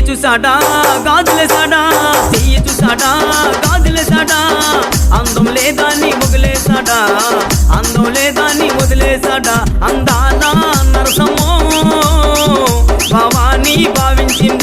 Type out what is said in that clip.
చూసాడా గాజులేసాడా, చెయ్యి చూసాడా గాజులేసాడా, అందం లేదాన్ని వదిలేసాడా, అందం లేదాన్ని వదిలేసాడా. అందాల నరసమ్మో భవానీ భావించిన